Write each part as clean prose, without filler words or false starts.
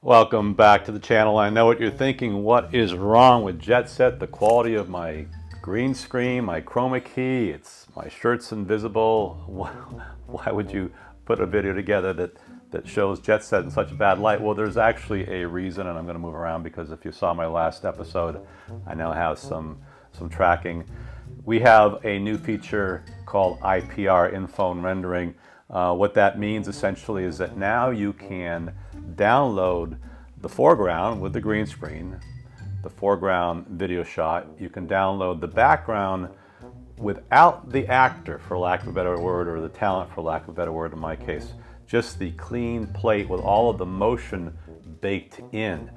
Welcome back to the channel. I know what you're thinking. What is wrong with Jetset? The quality of my green screen, my chroma key, my shirt's invisible. Why would you put a video together that shows Jetset in such a bad light? Well, there's actually a reason, and I'm going to move around because if you saw my last episode, I now have some tracking. We have a new feature called IPR, in-phone rendering. What that means essentially is that now you can download the foreground with the green screen, the foreground video shot. You can download the background without the actor, for lack of a better word, or the talent, for lack of a better word in my case. Just the clean plate with all of the motion baked in.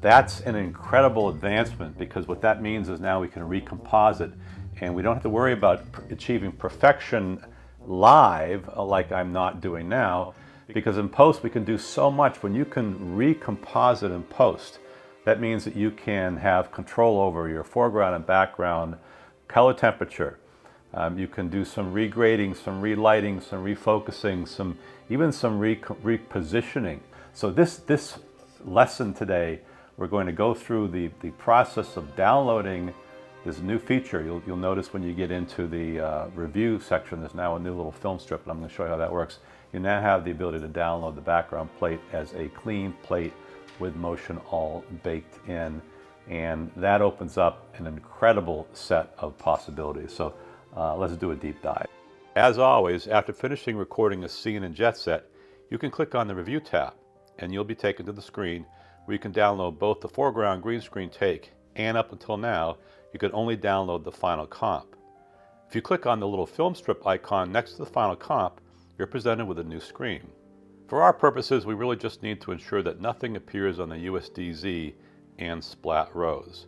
That's an incredible advancement, because what that means is now we can recomposite and we don't have to worry about achieving perfection live like I'm not doing now, because in post we can do so much. When you can recomposite in post, that means that you can have control over your foreground and background color temperature. You can do some regrading, some relighting, some refocusing, even some repositioning. So this lesson today, we're going to go through the process of downloading this new feature. You'll notice when you get into the review section, there's now a new little film strip, and I'm going to show you how that works. You now have the ability to download the background plate as a clean plate with motion all baked in, and that opens up an incredible set of possibilities. So let's do a deep dive. As always, after finishing recording a scene in Jetset, you can click on the Review tab, and you'll be taken to the screen where you can download both the foreground green screen take, and up until now, you could only download the final comp. If you click on the little film strip icon next to the final comp, you're presented with a new screen. For our purposes, we really just need to ensure that nothing appears on the USDZ and splat rows.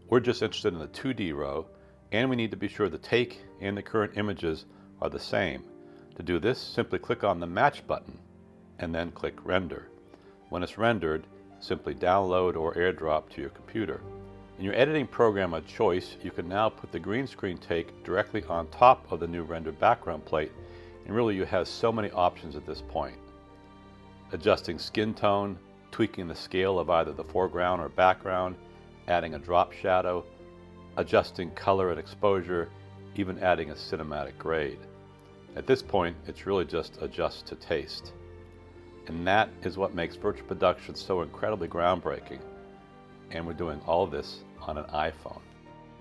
We're just interested in the 2D row, and we need to be sure the take and the current images are the same. To do this, simply click on the Match button, and then click Render. When it's rendered, simply download or airdrop to your computer. In your editing program of choice, you can now put the green screen take directly on top of the new rendered background plate, and really you have so many options at this point. Adjusting skin tone, tweaking the scale of either the foreground or background, adding a drop shadow, adjusting color and exposure, even adding a cinematic grade. At this point, it's really just adjust to taste. And that is what makes virtual production so incredibly groundbreaking. And we're doing all this on an iPhone.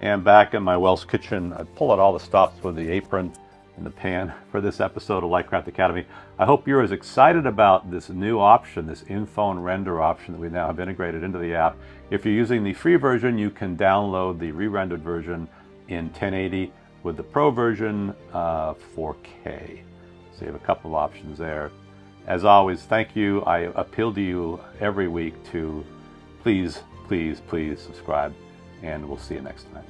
And back in my Welsh kitchen, I pull out all the stops with the apron and the pan for this episode of Lightcraft Academy. I hope you're as excited about this new option, this in-phone render option that we now have integrated into the app. If you're using the free version, you can download the re-rendered version in 1080 with the Pro version 4K. So you have a couple of options there. As always, thank you. I appeal to you every week to please subscribe, and we'll see you next time.